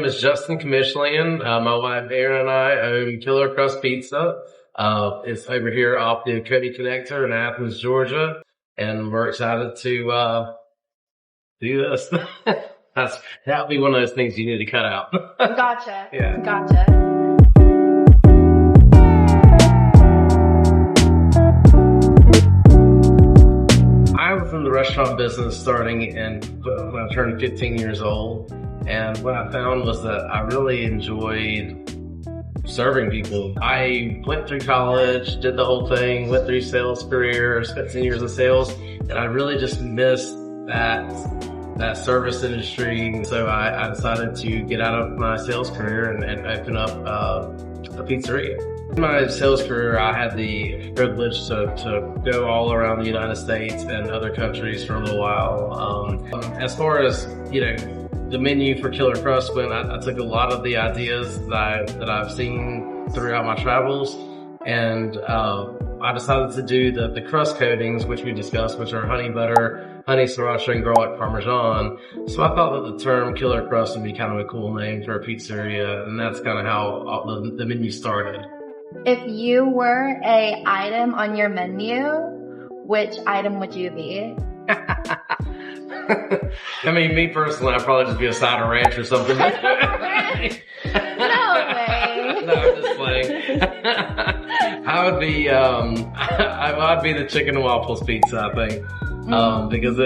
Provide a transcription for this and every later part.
My name is Justin Commischlian. My wife Erin and I own Killer Crust Pizza. It's over here off the Cody Connector in Athens, Georgia, and we're excited to do this. That'll be one of those things you need to cut out. Gotcha. Yeah. Gotcha. I was in the restaurant business starting when I turned 15 years old. And what I found was that I really enjoyed serving people. I went through college, did the whole thing, went through sales career, spent 10 years in sales, and I really just missed that service industry. So I decided to get out of my sales career and open up a pizzeria. In my sales career, I had the privilege to go all around the United States and other countries for a little while. As far as, the menu for Killer Crust went, I took a lot of the ideas that I've seen throughout my travels, and I decided to do the crust coatings, which we discussed, which are honey butter, honey sriracha, and garlic parmesan. So I thought that the term Killer Crust would be kind of a cool name for a pizzeria, and that's kind of how the menu started. If you were a item on your menu, which item would you be? I mean, me personally, I'd probably just be a side of ranch or something. No way. No, I'm just playing. I'd be the Chicken and Waffles Pizza, I think. Because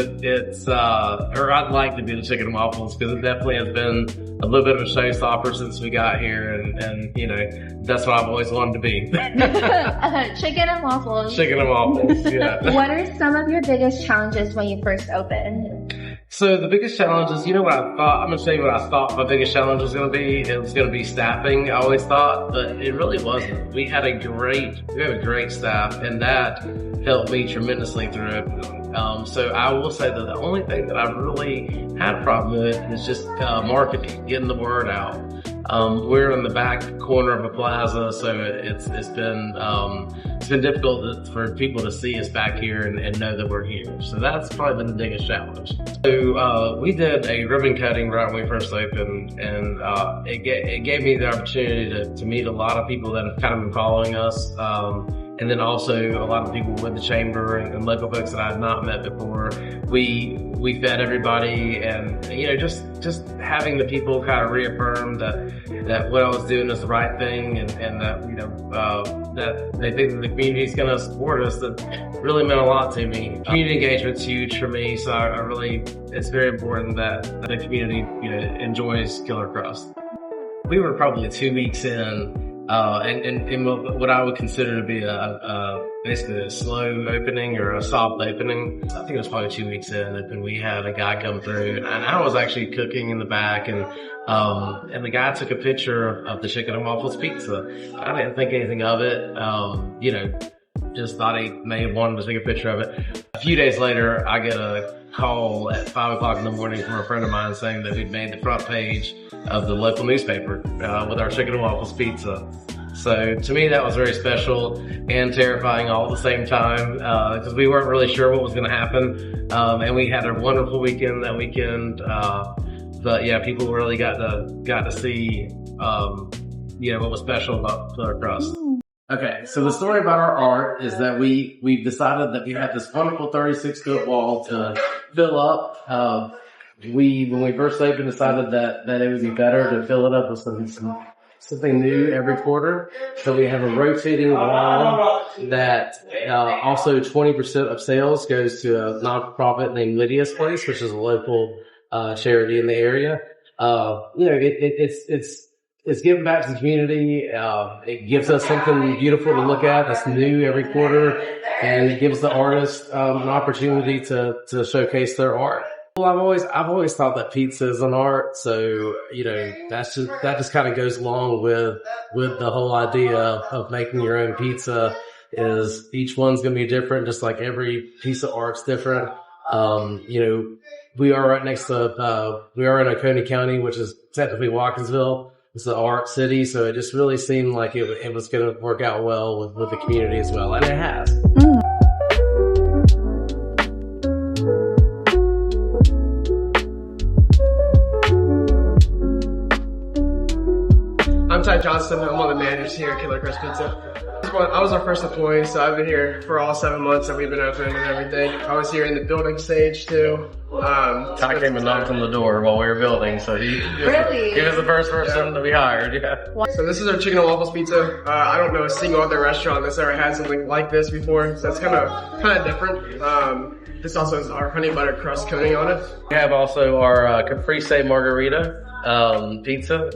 I'd like to be the Chicken and Waffles, because it definitely has been a little bit of a showstopper since we got here, and that's what I've always wanted to be. Chicken and Waffles. Chicken and Waffles, yeah. What are some of your biggest challenges when you first opened? So the biggest challenge is, what I thought, I'm going to tell you what I thought my biggest challenge was going to be. It was going to be staffing, I always thought, but it really wasn't. We have a great staff, and that helped me tremendously through opening. So I will say that the only thing that I've really had a problem with is just marketing, getting the word out. We're in the back corner of a plaza, so it's been difficult for people to see us back here and know that we're here. So that's probably been the biggest challenge. So we did a ribbon cutting right when we first opened, and it gave me the opportunity to meet a lot of people that have kind of been following us. And then also a lot of people with the chamber and local folks that I had not met before. We fed everybody, and just having the people kind of reaffirm that what I was doing is the right thing, and that that they think that the community is going to support us. That really meant a lot to me. Community engagement's huge for me, so it's very important that the community enjoys Killer Crust. We were probably 2 weeks in. And what I would consider to be basically a slow opening or a soft opening. I think it was probably 2 weeks in, and we had a guy come through, and I was actually cooking in the back, and the guy took a picture of the Chicken and Waffles Pizza. I didn't think anything of it, just thought he may have wanted to take a picture of it. A few days later, I get a call at 5 o'clock in the morning from a friend of mine saying that we'd made the front page of the local newspaper with our Chicken and Waffles Pizza. So to me, that was very special and terrifying all at the same time, because we weren't really sure what was going to happen. And we had a wonderful weekend that weekend. But yeah, people really got to see, what was special about Killer Crust. Okay, so the story about our art is that we've decided that we have this wonderful 36-foot wall to fill up. When we first opened, decided that it would be better to fill it up with something new every quarter. So we have a rotating wall that also 20% of sales goes to a nonprofit named Lydia's Place, which is a local charity in the area. It's giving back to the community. It gives us something beautiful to look at that's new every quarter, and it gives the artists an opportunity to showcase their art. Well, I've always thought that pizza is an art, so that just kind of goes along with the whole idea of making your own pizza. Is each one's going to be different, just like every piece of art's different. We are right next to we are in Oconee County, which is technically Watkinsville. It's the art city, so it just really seemed like it was going to work out well with the community as well, and it has. Ty Johnston. I'm one of the managers here at Crust Pizza. I was our first employee, so I've been here for all 7 months that we've been open and everything. I was here in the building stage too. Ty came and knocked on the door while we were building, so he was the first person that we hired. Yeah. So this is our Chicken and Waffles Pizza. I don't know a single other restaurant that's ever had something like this before, so it's kind of different. This also has our honey butter crust coating on it. We have also our caprese margarita pizza.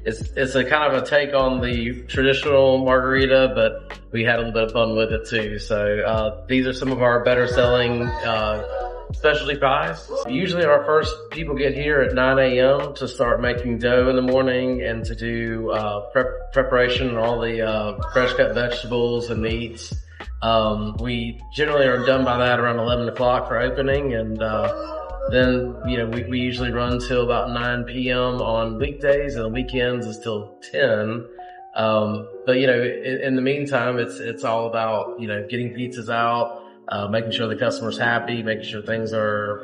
It's a kind of a take on the traditional margarita, but we had a little bit of fun with it too. So these are some of our better selling specialty pies. Usually our first people get here at 9 a.m. to start making dough in the morning and to do preparation and all the fresh cut vegetables and meats. We generally are done by that around 11 o'clock for opening, and then, we usually run till about 9 p.m. on weekdays, and on weekends is till 10. But in the meantime, it's all about, getting pizzas out, making sure the customer's happy, making sure things are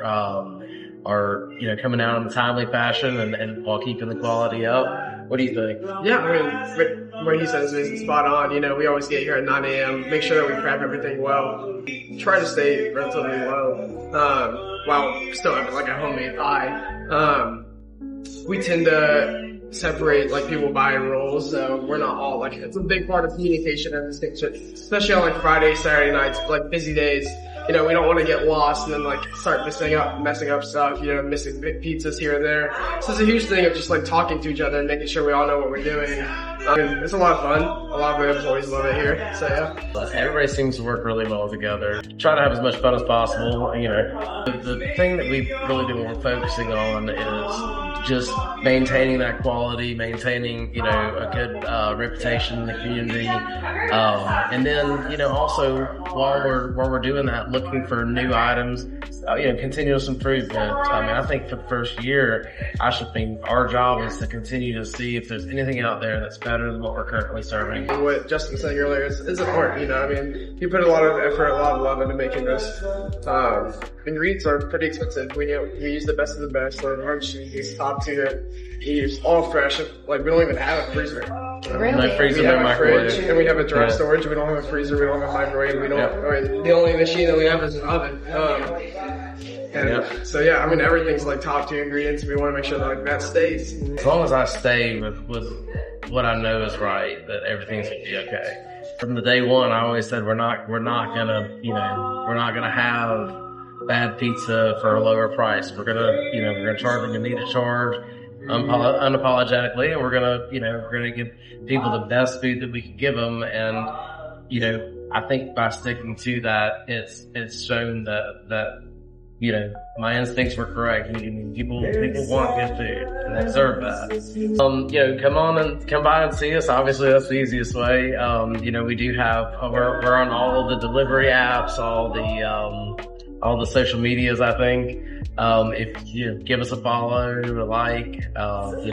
coming out in a timely fashion and while keeping the quality up. What do you think? Yeah, I mean, what he says is spot on. We always get here at 9 a.m., make sure that we prep everything well, try to stay relatively low, while still having like a homemade pie. We tend to separate like people buy roles, so we're not all like, it's a big part of communication and distinction, especially on like Friday, Saturday nights, like busy days. We don't want to get lost and then like start messing up stuff, missing pizzas here and there. So it's a huge thing of just like talking to each other and making sure we all know what we're doing. It's a lot of fun. A lot of members always love it here. So yeah. Everybody seems to work really well together. Try to have as much fun as possible. The thing that we really do want focusing on is just maintaining that quality, maintaining, a good reputation in the community. And then, also while we're doing that, looking for new items, continuous improvement. I think for the first year, our job is to continue to see if there's anything out there that's better than what we're currently serving. What Justin was saying earlier is important, you put a lot of effort, a lot of love into making this. Ingredients are pretty expensive. We use the best of the best. So our cheese is top tier. We use all fresh. Like, we don't even have a freezer. Really? No freezer, we have no a fridge, microwave. and we have a dry storage. We don't have a freezer. We don't have a microwave. We don't. The only machine that we have is an oven. So everything's like top tier ingredients. We want to make sure that that stays. As long as I stay with what I know is right, that everything's gonna be okay. From the day one, I always said we're not gonna have bad pizza for a lower price. We're gonna charge what we need to charge unapologetically, and we're gonna give people the best food that we can give them. And I think by sticking to that, it's shown that my instincts were correct. People want good food, and they deserve that. Come by and see us. Obviously, that's the easiest way. We do have, we're on all of the delivery apps, all the social medias, I think. If you give us a follow, a like, if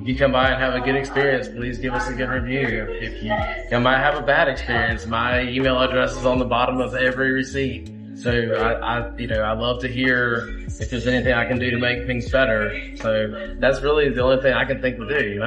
you come by and have a good experience, please give us a good review. If you come by and have a bad experience, my email address is on the bottom of every receipt. So I love to hear if there's anything I can do to make things better. So that's really the only thing I can think to do,